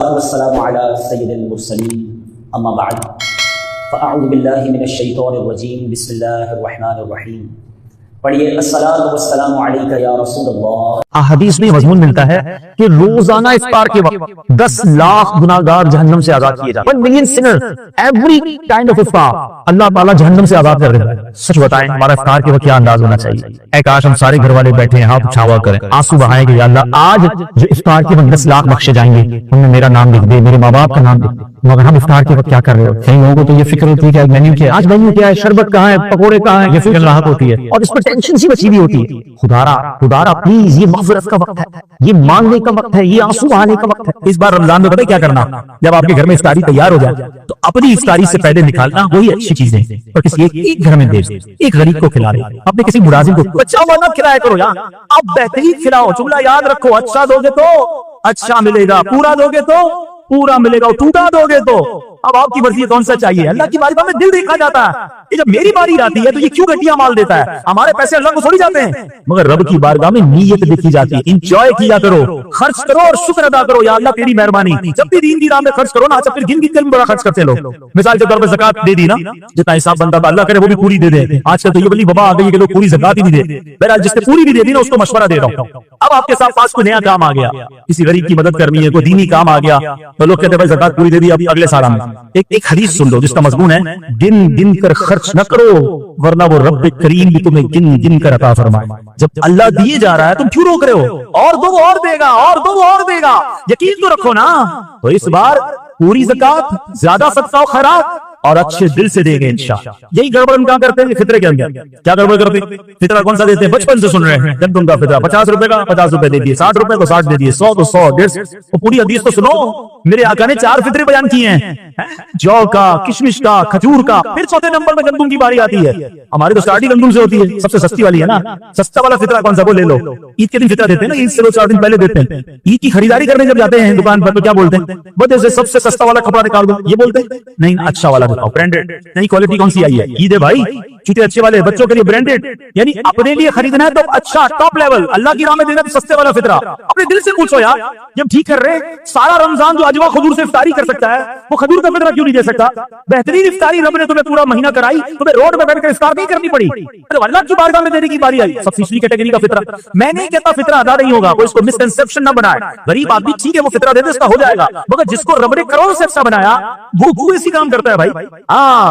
والسلام على سید المرسلین اما بعد فاعوذ باللہ من الشیطان الرجیم بسم اللہ الرحمن الرحیم. پڑھیے الصلاۃ والسلام علیک یا رسول اللہ. حدیث میں مضمون ملتا ہے کہ روزانہ افطار کے وقت 10 لاکھ گناہگار جہنم سے آزاد کیے جاتے ہیں. 1 million sinner every kind of iftar اللہ تعالیٰ جہنم سے آزاد کر دیتا ہے. سچ بتائیں ہمارا افطار کے وقت کیا انداز ہونا چاہیے؟ اے کاش ہم سارے گھر والے بیٹھے ہیں ہاتھ اچھاوا کریں آنسو بہائیں گے یا اللہ آج جو افطار کے وقت 10 لاکھ بخشے جائیں گے ان میں میرا نام لکھ دے، میرے ماں باپ کا نام لکھ دے. مگر ہم افطار کے وقت کیا کر رہے ہو؟ کئی لوگوں کو تو یہ فکر ہوتی ہے کہ مینیو کیا ہے، آج مینیو کیا ہے، شربت کہاں ہے، پکوڑے کہاں ہیں، یہ فکر راحت ہوتی ہے اور اس پر ٹینشن سی بچی ہوئی ہوتی ہے. خدارا پلیز یہ مغفرت کا وقت ہے، یہ مانگنے کا وقت ہے، یہ آنسو بہانے کا وقت ہے. اس بار رمضان میں پتہ کیا کرنا؟ جب آپ کے گھر میں افطاری تیار ہو جائے تو اپنی افطاری سے پہلے نکالنا وہی اچھی چیزیں اور کسی ایک گھر میں دے دیں، ایک غریب کو کھلا دے، اپنے کسی ملازم کو بچا ہوا نہ کھلایا کرو یار، اب بہترین کھلاؤ. جملہ یاد رکھو، اچھا دو گے تو اچھا ملے گا، پورا دو گے تو پورا ملے گا، ٹوٹا دو گے تو اب آپ کی مرضی کون سا چاہیے. اللہ کی بارگاہ میں دل دیکھا جاتا ہے. یہ جب میری باری آتی ہے تو یہ کیوں گھٹیا مال دیتا ہے؟ ہمارے پیسے اللہ کو تھوڑی جاتے ہیں، مگر رب کی بارگاہ میں نیت دیکھی جاتی ہے. انجوائے کیا کرو، خرچ کرو اور شکر ادا کرو، یا اللہ تیری مہربانی. جب بھی دین کی راہ میں خرچ کرو نا، اچھا پھر گن گن کر بڑا خرچ کرتے لوگ. مثال کے طور پر زکات دے دی نا، جتنا حساب بنتا تھا اللہ کرے وہ بھی پوری دے دے. آج کل تو یہ بڑی وبا آ گئی ہے کہ لوگ پوری زکات ہی نہیں دے. بہرحال جس نے پوری بھی دے دی نا اس کو مشورہ دے رہا ہوں، اب آپ کے ساتھ پاس کوئی نیا کام آ گیا، کسی غریب کی مدد کرنی ہے، کوئی دینی کام آ گیا تو لوگ کہتے ہیں بھائی زکات پوری دے دی اب اگلے سال ہم. ایک حدیث سن لو جس کا مضمون ہے گن گن کر خرچ نہ کرو ورنہ وہ رب کریم بھی تمہیں گن گن کر عطا فرمائے. جب اللہ دیے جا رہا ہے تم کیوں روک رہے ہو؟ اور دو اور دے گا، اور دو اور دے گا، یقین تو رکھو نا. تو اس بار پوری زکات، زیادہ صدقہ و خیرات اور اچھے دل سے دیں گے انشاءاللہ. یہی گڑبڑ ہم کہاں کرتے ہیں فطرے کے اندر. کیا گڑبڑ کرتے ہیں؟ فطرہ کون سا دیتے ہیں؟ بچپن سے سن رہے ہیں جب تم کا فطرہ 50 روپے کا 50 روپے دے دیے، 60 روپے کو 60 دے دیے، 100 کو 100، 150. پوری حدیث تو سنو، میرے آقا نے 4 فطرے بیان کیے ہیں، جو کا، کشمش کا، کھجور کا. پھر چوتھے نمبر میں گندم کی باری آتی ہے. ہمارے تو سٹارٹ ہی گندم سے ہوتی ہے، سب سے سستی والی ہے نا. سستا والا فطرہ کون سا وہ لے لو. عید کے دن فطرہ دیتے ہیں نا، عید سے 4 دن پہلے دیتے ہیں. عید کی خریداری کرنے جب جاتے ہیں دکان پر تو کیا بولتے ہیں؟ بس سب سے سستا والا کپڑا نکال دو، یہ بولتے ہیں نہیں اچھا والا دکھاؤ، برانڈیڈ. نہیں کوالٹی کون سی آئی ہے؟ عید ہے بھائی، چوٹے اچھے والے، بچوں کے لیے برانڈیڈ. یعنی اپنے لیے خریدنا ہے تو اچھا ٹاپ لیول، اللہ کی راہ میں دینا تو سستے والا فطرہ. اپنے دل سے پوچھو یار، جب ٹھیک کر رہے سارا رمضان جو اجوا کھجور سے افطاری کر سکتا ہے وہ کھجور کا فطرہ کیوں نہیں دے سکتا؟ بہترین افطاری رب نے تمہیں پورا مہینہ کرائی، تمہیں روڈ پہ بیٹھ کر افطار نہیں کرنی پڑی. اللہ کی بارگاہ میں دینے کی باری آئی. سب تیسری کیٹیگری کا فطرہ. میں نہیں کہتا فطرہ ادا نہیں ہوگا، کوئی اس کو مسکنسپشن نہ بنائے. غریب آدمی ٹھیک ہے وہ فطرہ دے دے، اس کا ہو جائے گا، مگر جس کو رب نے کروڑوں سے اچھا بنایا وہ اسی کام کرتا ہے بھائی.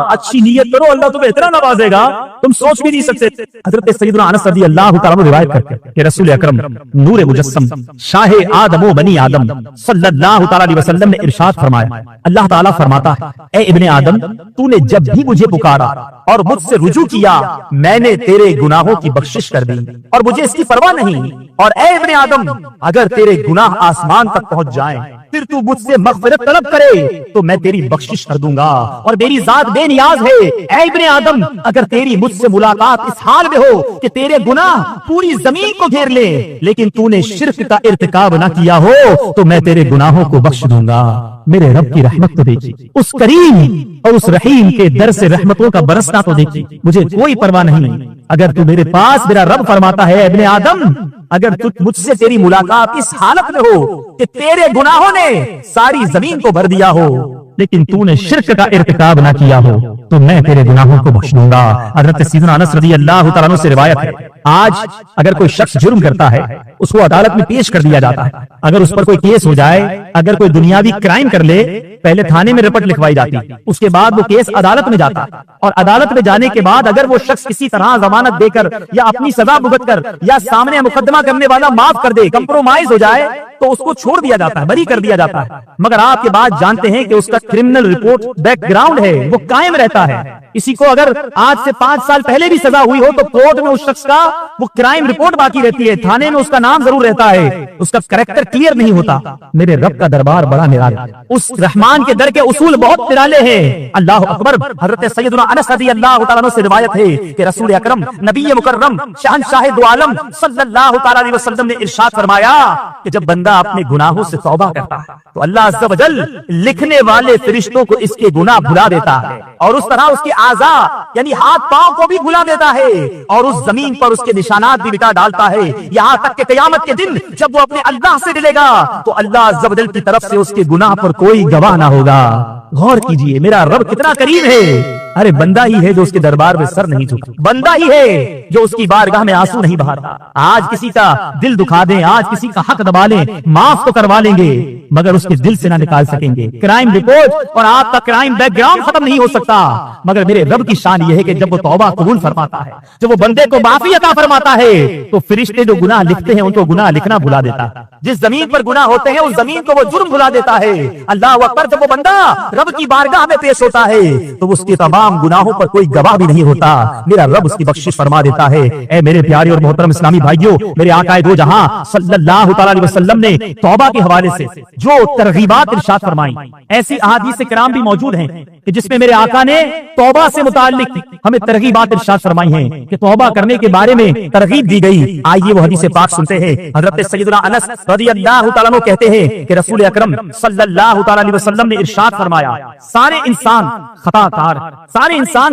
اچھی نیت کرو، اللہ تمہیں اتنا نوازے گا تم سوچ بھی نہیں سکتے. حضرت سیدنا انس رضی اللہ تعالیٰ عنہ روایت کرتے ہیں کہ رسول اکرم نور مجسم شاہ آدم و بنی آدم صلی اللہ تعالیٰ علیہ وسلم نے ارشاد فرمایا، اللہ تعالیٰ فرماتا ہے اے ابن آدم تو نے جب بھی مجھے پکارا اور مجھ سے رجوع کیا میں نے تیرے گناہوں کی بخشش کر دی اور مجھے اس کی پرواہ نہیں. اور اے ابن آدم اگر تیرے گناہ آسمان تک پہنچ جائیں پھر تو مجھ سے مغفرت طلب کرے تو میں تیری بخشش کر دوں گا اور میری ذات بے نیاز ہے. اے ابن آدم اگر تیری مجھ سے ملاقات اس حال میں ہو کہ تیرے گناہ پوری زمین کو گھیر لے لیکن تو نے شرک کا ارتکاب نہ کیا ہو تو میں تیرے گناہوں کو بخش دوں گا. میرے رب کی رحمت تو دیکھی، اس کریم اور اس رحیم کے در سے رحمتوں کا برسنا تو دیکھی. مجھے کوئی پرواہ نہیں اگر تو میرے پاس، میرا رب فرماتا ہے ابن آدم اگر مجھ سے تیری ملاقات اس حالت میں ہو کہ تیرے گناہوں نے ساری زمین کو بھر دیا ہو لیکن تو نے شرک کا ارتکاب نہ کیا ہو تو میں تیرے گناہوں کو بخش دوں گا. حضرت سیدنا انس رضی اللہ تعالیٰ عنہ سے روایت ہے آج اگر کوئی شخص جرم کرتا ہے اس کو عدالت میں پیش کر دیا جاتا ہے. اگر اس پر کوئی کیس ہو جائے، اگر کوئی دنیاوی کرائم کر لے، پہلے تھانے میں رپورٹ لکھوائی جاتی، اس کے بعد وہ کیس عدالت میں جاتا اور عدالت میں جانے کے بعد اگر وہ شخص کسی طرح ضمانت دے کر یا اپنی سزا بھگت کر یا سامنے مقدمہ کرنے والا معاف کر دے، کمپرومائز ہو جائے تو اس کو چھوڑ دیا جاتا ہے، بری کر دیا جاتا ہے. مگر آپ کے بعد جانتے ہیں کہ اس کا کرمنل رپورٹ بیک گراؤنڈ ہے، وہ قائم رہتا ہے. کسی کو اگر آج سے 5 سال پہلے بھی سزا ہوئی ہو تو کورٹ میں اس شخص کا وہ کرائم رپورٹ باقی رہتی ہے، تھانے میں اس کا نام ضرور رہتا ہے، اس کا کریکٹر کلیئر نہیں ہوتا. میرے رب کا دربار بڑا نرالا ہے، اس رحمان کے در کے اصول بہت نرالے ہیں. اللہ اکبر. حضرت سیدنا انس رضی اللہ تعالیٰ عنہ سے روایت ہے کہ رسول اکرم نبی مکرم شہنشاہ دو عالم صلی اللہ تعالیٰ علیہ وسلم نے ارشاد فرمایا کہ جب بندہ اپنے گناہوں سے توبہ کرتا ہے تو اللہ عز و جل لکھنے والے فرشتوں کو اس کے گناہ بھلا دیتا ہے. اور اس طرح اس کے اعضاء یعنی ہاتھ پاؤں کو بھی بھلا دیتا ہے اور اس زمین پر اس کے نشانات بھی مٹا ڈالتا ہے، یہاں تک کہ قیامت کے دن جب وہ اپنے اللہ سے ملے گا تو اللہ عز و جل کی طرف سے اس کے گناہ پر کوئی گواہ نہ ہوگا۔ غور کیجئے میرا رب کتنا کریم ہے۔ ارے بندہ ہی ہے جو اس کے دربار میں سر نہیں جھکا، بندہ ہی ہے جو اس کی بارگاہ میں آنسو نہیں بہاتا۔ آج کسی کا دل دکھا دیں، آج کسی کا حق دبا لیں، معاف تو کروا لیں گے مگر اس کے دل سے نہ نکال سکیں گے۔ کرائم رپورٹ اور آپ کا کرائم بیک گراؤنڈ ختم نہیں ہو سکتا، مگر میرے رب کی شان یہ ہے کہ جب وہ توبہ قبول فرماتا ہے، جب وہ بندے کو معافی عطا فرماتا ہے تو فرشتے جو گناہ لکھتے ہیں ان کو گناہ لکھنا بھلا دیتا ہے۔ جس زمین پر گناہ ہوتے ہیں اس زمین کو وہ جرم بھلا دیتا ہے۔ اللہ اکبر، جب وہ بندہ رب کی بارگاہ میں پیش ہوتا ہے تو اس کے تمام گناہوں پر کوئی گواہ بھی نہیں ہوتا، میرا رب اس کی بخشش فرما دیتا ہے۔ اے میرے پیارے اور محترم اسلامی بھائیوں، میرے آقا دو جہاں صلی اللہ تعالی علیہ وسلم نے توبہ کے حوالے سے جو ترغیبات ارشاد فرمائی، ایسی احادیث کرام بھی موجود ہیں کہ جس میں میرے آقا نے توبہ سے متعلق ہمیں ترغیبات ارشاد فرمائی ہیں کہ توبہ کرنے کے بارے میں ترغیب دی گئی۔ آئیے وہ حدیث پاک سنتے ہیں۔ حضرت سیدنا انس رضی اللہ تعالیٰ عنہ کہتے ہیں کہ رسول اکرم صلی اللہ تعالی علیہ وسلم نے ارشاد فرمایا، سارے انسان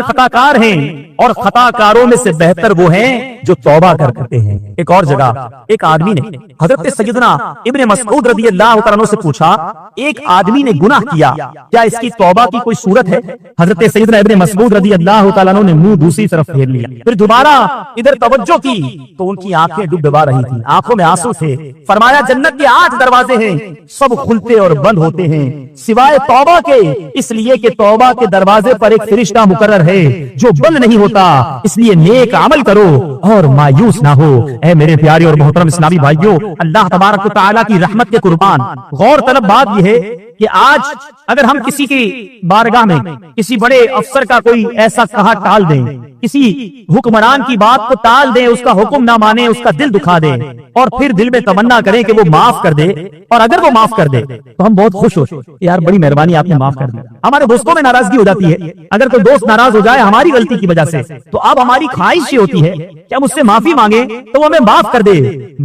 خطا کار ہیں اور خطا کاروں میں سے بہتر وہ ہیں جو توبہ کرتے ہیں۔ ایک اور جگہ ایک آدمی نے حضرت سیدنا ابن مسعود رضی اللہ تعالیٰ عنہ سے پوچھا، ایک آدمی نے گناہ کیا، کیا اس کی توبہ کی کوئی صورت ہے؟ حضرت سیدنا ابن مسعود رضی اللہ تعالیٰ عنہ نے منہ دوسری طرف پھیر لیا، پھر دوبارہ ادھر توجہ کی تو ان کی آنکھیں ڈبڈبا رہی تھیں، آنکھوں میں آنسو تھے۔ فرمایا جنت کے 8 دروازے ہیں، سب کھلتے اور بند ہوتے ہیں سوائے توبہ کے، اس لیے کہ توبہ کے دروازے پر ایک فرشتہ مقرر ہے جو بند نہیں ہوتا، اس لیے نیک عمل کرو اور مایوس نہ ہو۔ اے میرے پیارے اور محترم اسلامی بھائیوں، اللہ تبارک و تعالیٰ کی رحمت کے قربان، غور طلب بات یہ ہے کہ آج اگر ہم کسی کی بارگاہ میں کسی بڑے افسر کا کوئی ایسا کہا ٹال دیں، کسی حکمران کی بات کو ٹال دیں، اس کا حکم نہ مانے، اس کا دل دکھا دیں اور پھر دل میں تمنا کریں کہ وہ معاف کر دے، اور اگر وہ معاف کر دے تو ہم بہت خوش ہو، یار بڑی مہربانی آپ نے معاف کر دیا۔ ہمارے دوستوں میں ناراضگی ہو جاتی ہے، اگر کوئی دوست ناراض ہو جائے ہماری غلطی کی وجہ سے تو اب ہماری خواہش یہ ہوتی ہے کہ ہم اس سے معافی مانگے تو وہ ہمیں معاف کر دے،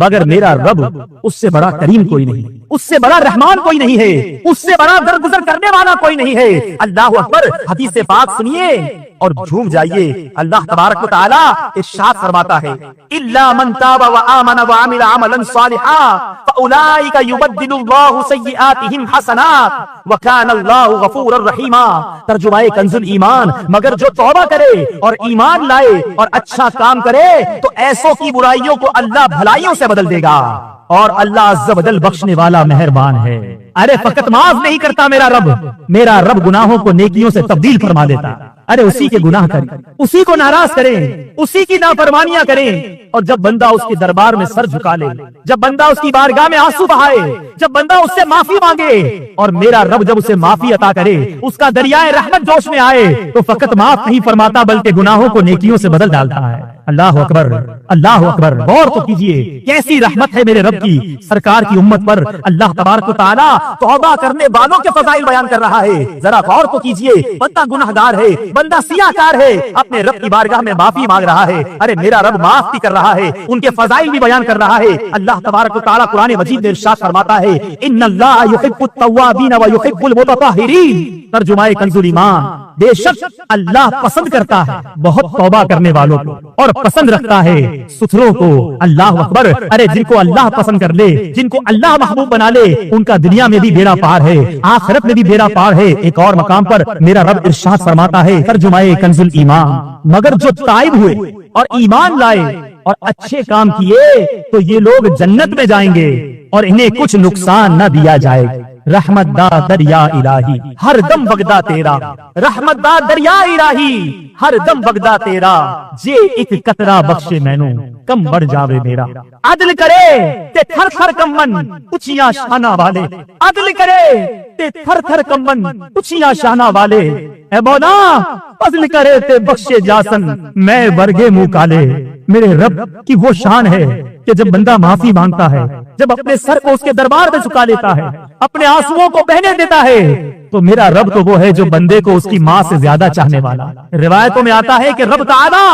مگر میرا رب اس سے بڑا کریم کوئی نہیں، اس سے بڑا رحمان کوئی نہیں ہے، اس سے بڑا درگزر کرنے والا کوئی نہیں ہے۔ اللہ اکبر، حدیث پاک سنیے اور جھوم جائیے۔ اللہ تبارک و تعالی ارشاد فرماتا ہے، الا من تاب وآمن وعمل عملا صالحا فاولئک یبدل اللہ سیئاتہم حسنات وکان اللہ غفورا رحیما۔ ترجمہ کنز الایمان، مگر جو توبہ کرے اور ایمان لائے اور اچھا کام کرے تو ایسوں کی برائیوں کو اللہ بھلائیوں سے بدل دے گا، اور اللہ عز و جل بخشنے والا مہربان ہے۔ ارے فقط معاف نہیں کرتا میرا رب گناہوں کو نیکیوں سے تبدیل فرما دیتا۔ ارے اسی کے گناہ کریں، اسی کو ناراض کریں، اسی کی نافرمانیاں کریں، اور جب بندہ اس کے دربار میں سر جھکا لے، جب بندہ اس کی بارگاہ میں آنسو بہائے، جب بندہ اس سے معافی مانگے، اور میرا رب جب اسے معافی عطا کرے، اس کا دریائے رحمت جوش میں آئے تو فقط معاف نہیں فرماتا بلکہ گناہوں کو نیکیوں سے بدل ڈالتا ہے۔ اللہ اکبر، اللہ اکبر، غور تو کیجئے کیسی رحمت ہے میرے رب کی سرکار کی امت پر۔ اللہ تبارک و تعالی توبہ کرنے والوں کے فضائل بیان کر رہا ہے، ذرا غور تو کیجئے۔ بندہ گنہگار ہے، بندہ سیاہ کار ہے، اپنے رب کی بارگاہ میں معافی مانگ رہا ہے، ارے میرا رب معاف بھی کر رہا ہے، ان کے فضائل بھی بیان کر رہا ہے۔ اللہ تبارک و تعالی قرآن مجید میں ارشاد فرماتا ہے، ان اللہ یحب التوابین ویحب المتطہرین۔ ترجمہ کنز الایمان، بے شک اللہ پسند کرتا ہے بہت توبہ کرنے والوں کو اور پسند رکھتا ہے ستھروں کو۔ اللہ اکبر، ارے جن کو اللہ پسند کر لے، جن کو اللہ محبوب بنا لے، ان کا دنیا میں بھی بیڑا پار ہے، آخرت میں بھی بیڑا پار ہے۔ ایک اور مقام پر میرا رب ارشاد فرماتا ہے، ترجمہ کنز الایمان، مگر جو تائب ہوئے اور ایمان لائے اور اچھے کام کیے تو یہ لوگ جنت میں جائیں گے اور انہیں کچھ نقصان نہ دیا جائے گا۔ رحمت دا دریا الہی ہر دم بغدا تیرا، رحمت دا دریا الہی ہر دم بغدا تیرا، جے ایک قطرہ بخشے مینوں کم بڑھ جاوے میرا۔ عدل کرے تے تھر تھر کمن اچھیاں شانہ والے، عدل کرے تے تھر تھر کمن اچھیاں شانہ والے، اے مولا فضل کرے تے بخشے جاسن میں ورگے منہ کالے۔ میرے رب کی وہ شان ہے کہ جب بندہ معافی مانگتا ہے، جب اپنے سر کو اس کے دربار میں جھکا لیتا ہے، اپنے آنسوؤں کو بہنے دیتا ہے تو میرا رب تو وہ ہے جو بندے کو اس کی ماں سے زیادہ چاہنے والا. روایتوں میں آتا ہے کہ رب تعالیٰ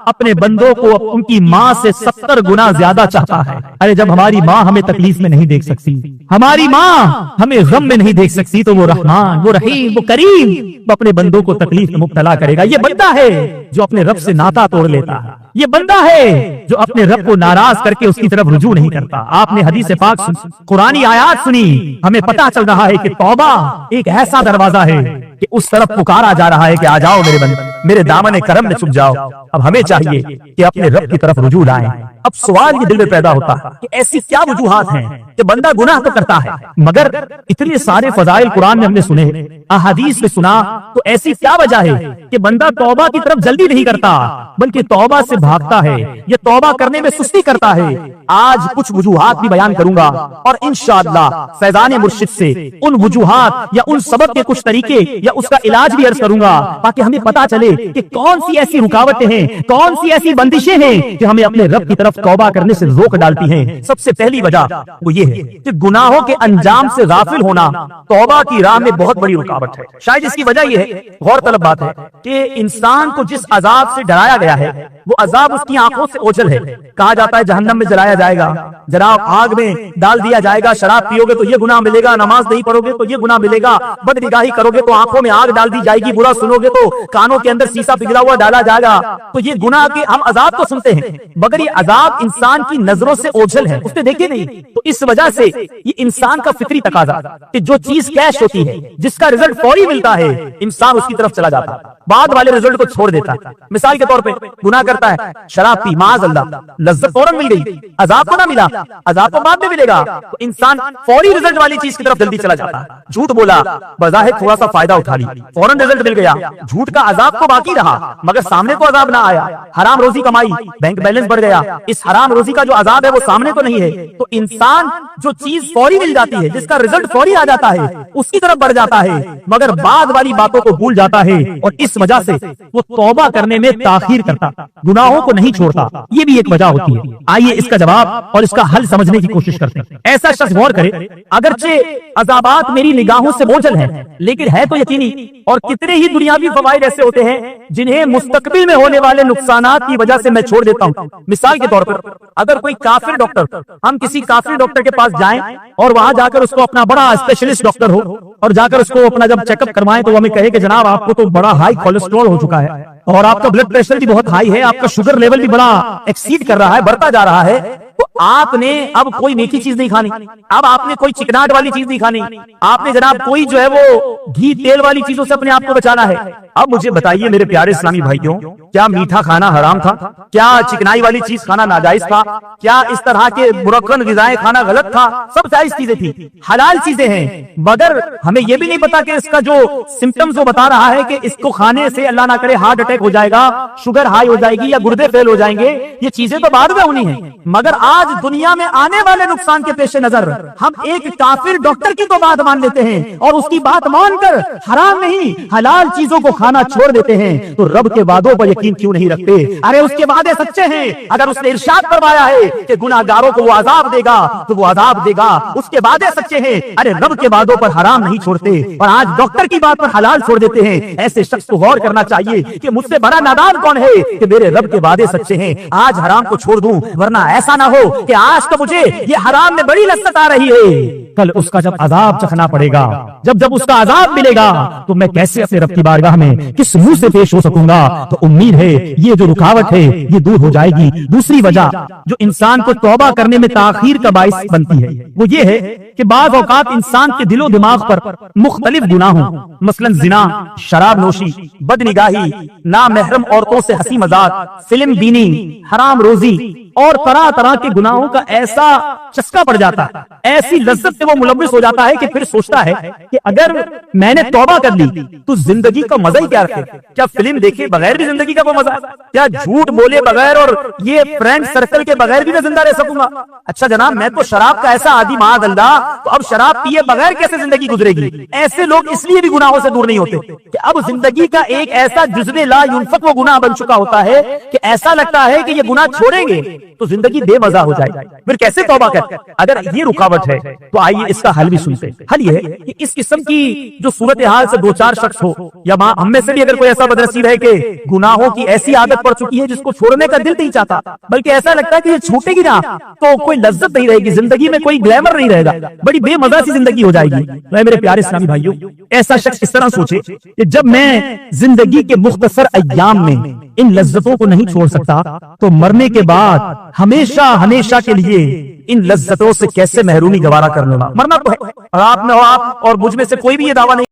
اپنے بندوں کو ان کی ماں سے 70 گنا زیادہ چاہتا ہے. ارے جب ہماری ماں ہمیں تکلیف میں نہیں دیکھ سکتی، ہماری ماں ہمیں غم میں نہیں دیکھ سکتی، تو وہ رحمان، وہ رحیم، وہ کریم، وہ اپنے بندوں کو تکلیف میں مبتلا کرے گا. یہ بندہ ہے جو اپنے رب سے ناتا توڑ لیتا ہے، یہ بندہ ہے جو اپنے رب کو ناراض کر کے اس کی طرف رجوع نہیں کرتا. آپ نے حدیث پاک سنی، قرآنی آیات سنی، ہمیں پتا چل رہا ہے کہ توبہ ایک ایسا دروازہ ہے کہ اس طرف پکارا جا رہا ہے کہ آ جاؤ میرے بندے، میرے دامن کرم میں چھپ جاؤ. اب ہمیں چاہیے کہ اپنے رب کی طرف رجوع لائیں. اب سوال یہ دل میں پیدا ہوتا ہے کہ ایسی کیا وجوہات ہیں کہ بندہ گناہ تو کرتا ہے، مگر اتنے سارے فضائل قرآن میں ہم نے سنے، احادیث میں سنا، تو ایسی کیا وجہ ہے کہ بندہ توبہ کی طرف جلدی نہیں کرتا بلکہ توبہ سے بھاگتا ہے، یہ توبہ کرنے میں سستی کرتا ہے؟ آج کچھ وجوہات بھی بیان کروں گا اور انشاءاللہ فیضان مرشد سے ان وجوہات یا ان سبب کے کچھ طریقے یا اس کا علاج بھی عرض کروں گا، تاکہ ہمیں پتا چلے کہ کون سی ایسی رکاوٹیں ہیں، کون سی ایسی بندشیں ہیں کہ ہمیں اپنے رب کی طرف توبہ کرنے سے روک ڈالتی ہیں. سب سے پہلی وجہ وہ یہ ہے کہ گناہوں کے انجام سے غافل ہونا توبہ کی راہ میں بہت بڑی رکاوٹ ہے. شاید اس کی وجہ یہ ہے، غور طلب بات ہے، کہ انسان کو جس عذاب سے ڈرایا گیا ہے وہ عذاب اس کی آنکھوں سے اوجھل ہے. کہا جاتا ہے جہنم میں جلایا جائے گا، جناب آگ میں ڈال دیا جائے گا، شراب پیو گے تو یہ گناہ ملے گا، نماز نہیں پڑھو گے تو یہ گناہ ملے گا، بد نگاہی کرو گے تو آنکھوں میں آگ ڈال دی جائے گی، برا سنو گے تو کانوں کے اندر سیسا پگھلا ہوا ڈالا جائے گا. تو یہ گناہ کے ہم عذاب کو سنتے ہیں، مگر یہ عذاب انسان کی نظروں سے اوجھل ہے، اس نے دیکھے نہیں. تو اس وجہ سے یہ انسان کا فطری تقاضا کہ جو چیز کیش ہوتی ہے، جس کا رزلٹ فوری ملتا ہے، انسان اس کی طرف چلا جاتا ہے، بعد والے رزلٹ کو چھوڑ دیتا ہے. مثال کے طور پہ گناہ کرتا ہے، شراب پی، معاذ اللہ، لذت فوراً مل گئی، عذاب کو نہ ملا، عذاب کو بعد میں ملے گا، تو انسان فوری رزلٹ والی چیز کی طرف جلدی چلا جاتا ہے. جھوٹ بولا، بظاہر تھوڑا سا فائدہ اٹھا لی، فوراً رزلٹ مل گیا، جھوٹ کا عذاب کو باقی رہا مگر سامنے کو عذاب نہ آیا. حرام روزی کمائی، بینک بیلنس بڑھ گیا، اس حرام روزی کا جو عذاب ہے وہ سامنے کو نہیں ہے. تو انسان جو چیز فوری مل جاتی ہے، جس کا رزلٹ فوری آ جاتا ہے، اس کی طرف بڑھ جاتا ہے مگر بعد والی باتوں کو بھول جاتا ہے، اور اس وجہ سے وہ توبہ کرنے میں تاخیر کرتا، گناہوں کو نہیں چھوڑتا. یہ بھی ایک وجہ ہوتی ہے. آئیے اس کا جواب اور اس کا حل سمجھنے کی کوشش کرتے ہیں. ایسا شخص غور کرے، اگرچہ عذابات میری نگاہوں سے اوجھل ہیں لیکن ہے تو یقینی، اور کتنے ہی دنیاوی فوائد ایسے ہوتے ہیں جنہیں مستقبل میں ہونے والے نقصانات کی وجہ سے میں چھوڑ دیتا ہوں. مثال کے طور پر اگر کوئی کافر ڈاکٹر، ہم کسی کافر ڈاکٹر کے پاس جائیں اور وہاں جا کر اس کو اپنا بڑا اسپیشلسٹ ڈاکٹر ہو اور جا کر اس کو اپنا جب چیک اپ کروائیں تو وہ ہمیں کہے کہ جناب آپ کو تو بڑا ہائی کولیسٹرول ہو چکا ہے اور آپ کا بلڈ پریشر بھی بہت ہائی ہے، آپ کا شوگر لیول بھی بڑا ایکسیڈ کر رہا ہے، بڑھتا جا رہا ہے، تو آپ نے اب کوئی میٹھی چیز نہیں کھانی، اب آپ نے کوئی چکناٹ والی چیز نہیں کھانی، آپ نے جناب کوئی جو ہے وہ گھی تیل والی چیزوں سے اپنے آپ کو بچانا ہے. اب مجھے بتائیے میرے پیارے اسلامی بھائیوں، کیا میٹھا کھانا حرام تھا؟ کیا چکنائی والی چیز کھانا ناجائز تھا؟ کیا اس طرح کے مرکن غذائیں کھانا غلط تھا؟ سب جائز چیزیں تھی، حلال چیزیں ہیں، مگر ہمیں یہ بھی نہیں پتا کہ اس کا جو سمپٹمز وہ بتا رہا ہے کہ اس کو کھانے سے اللہ نہ کرے ہارٹ اٹیک ہو جائے گا، شوگر ہائی ہو جائے گی یا گردے فیل ہو جائیں گے. یہ چیزیں تو بعد میں ہونی ہیں، مگر آج دنیا میں آنے والے نقصان کے پیش نظر ہم ایک کافر ڈاکٹر کی تو بات مان لیتے ہیں اور اس کی بات مان کر حرام نہیں حلال چیزوں کو کھانا چھوڑ دیتے ہیں. تو رب کے وعدوں پر یقین کیوں نہیں رکھتے؟ ارے اس کے وعدے سچے ہیں، اگر اس نے ارشاد فرمایا ہے کہ گناہگاروں کو وہ عذاب دے گا تو وہ عذاب دے گا، اس کے وعدے سچے ہیں. ارے رب کے وعدوں پر حرام نہیں چھوڑتے اور آج ڈاکٹر کی بات پر حلال چھوڑ دیتے ہیں. ایسے شخص کو غور کرنا چاہیے کہ مجھ سے بڑا نادان کون ہے کہ میرے رب کے وعدے سچے ہیں، آج حرام کو چھوڑ دوں، ورنہ ایسا نہ ہو کہ آج تو مجھے یہ حرام میں بڑی لذت آ رہی ہے، کل اس کا جب عذاب چکھنا پڑے گا، جب اس کا عذاب ملے گا تو میں کیسے اپنے رب کی بارگاہ میں کس منہ سے پیش ہو سکوں گا؟ تو امید ہے یہ جو رکاوٹ ہے یہ دور ہو جائے گی. دوسری وجہ جو انسان کو توبہ کرنے میں تاخیر کا باعث بنتی ہے وہ یہ ہے کہ بعض اوقات انسان کے دل و دماغ پر مختلف گناہوں، مثلا زنا، شراب نوشی، بد نگاہی، نامحرم عورتوں سے ہنسی مذاق، فلم بینی، حرام روزی اور طرح طرح کے گناہوں کا ایسا چسکا پڑ جاتا ہے، ایسی لذت سے وہ ملوث ہو جاتا ہے کہ پھر سوچتا ہے کہ اگر میں نے توبہ کر لی تو زندگی کا مزہ ہی کیا رکھے؟ کیا فلم دیکھے بغیر بھی زندگی کا کوئی مزہ ہے؟ کیا جھوٹ بولے بغیر اور یہ فرینڈ سرکل کے بغیر بھی میں زندہ رہ سکوں گا؟ اچھا جناب میں تو شراب کا ایسا عادی معاذ اللہ، تو اب شراب پیے بغیر کیسے زندگی گزرے گی؟ ایسے لوگ اس لیے بھی گناہوں سے دور نہیں ہوتے کہ اب زندگی کا ایک ایسا جزو لا ينفق وہ گناہ بن چکا ہوتا ہے کہ ایسا لگتا ہے کہ یہ گناہ چھوڑیں گے تو زندگی بے مزہ ہو جائے گی، پھر کیسے توبہ کریں؟ اگر یہ رکاوٹ ہے تو آئیے اس کا حل بھی سنتے ہیں۔ حل یہ ہے کہ اس قسم کی جو صورتحال سے دو چار شخص ہو، یا ہم میں سے بھی اگر کوئی ایسا بدنصیب ہے کہ گناہوں کی ایسی عادت پڑ چکی ہے جس کو چھوڑنے کا دل نہیں چاہتا، بلکہ ایسا لگتا ہے کہ یہ چھوٹے گی نا تو کوئی لذت نہیں رہے گی، زندگی میں کوئی گلیمر نہیں رہے گا، بڑی بے مزہ سی زندگی ہو جائے گی، تو میرے پیارے اسلامی بھائیوں، ایسا شخص اس طرح سوچے کہ جب میں زندگی کے مختصر ایام میں ان لذتوں کو نہیں چھوڑ سکتا تو مرنے کے بعد ہمیشہ ہمیشہ کے لیے ان لذتوں سے کیسے محرومی گوارا کرنے والا، مرنا تو ہے، اور آپ میں اور مجھ میں سے کوئی بھی یہ دعویٰ نہیں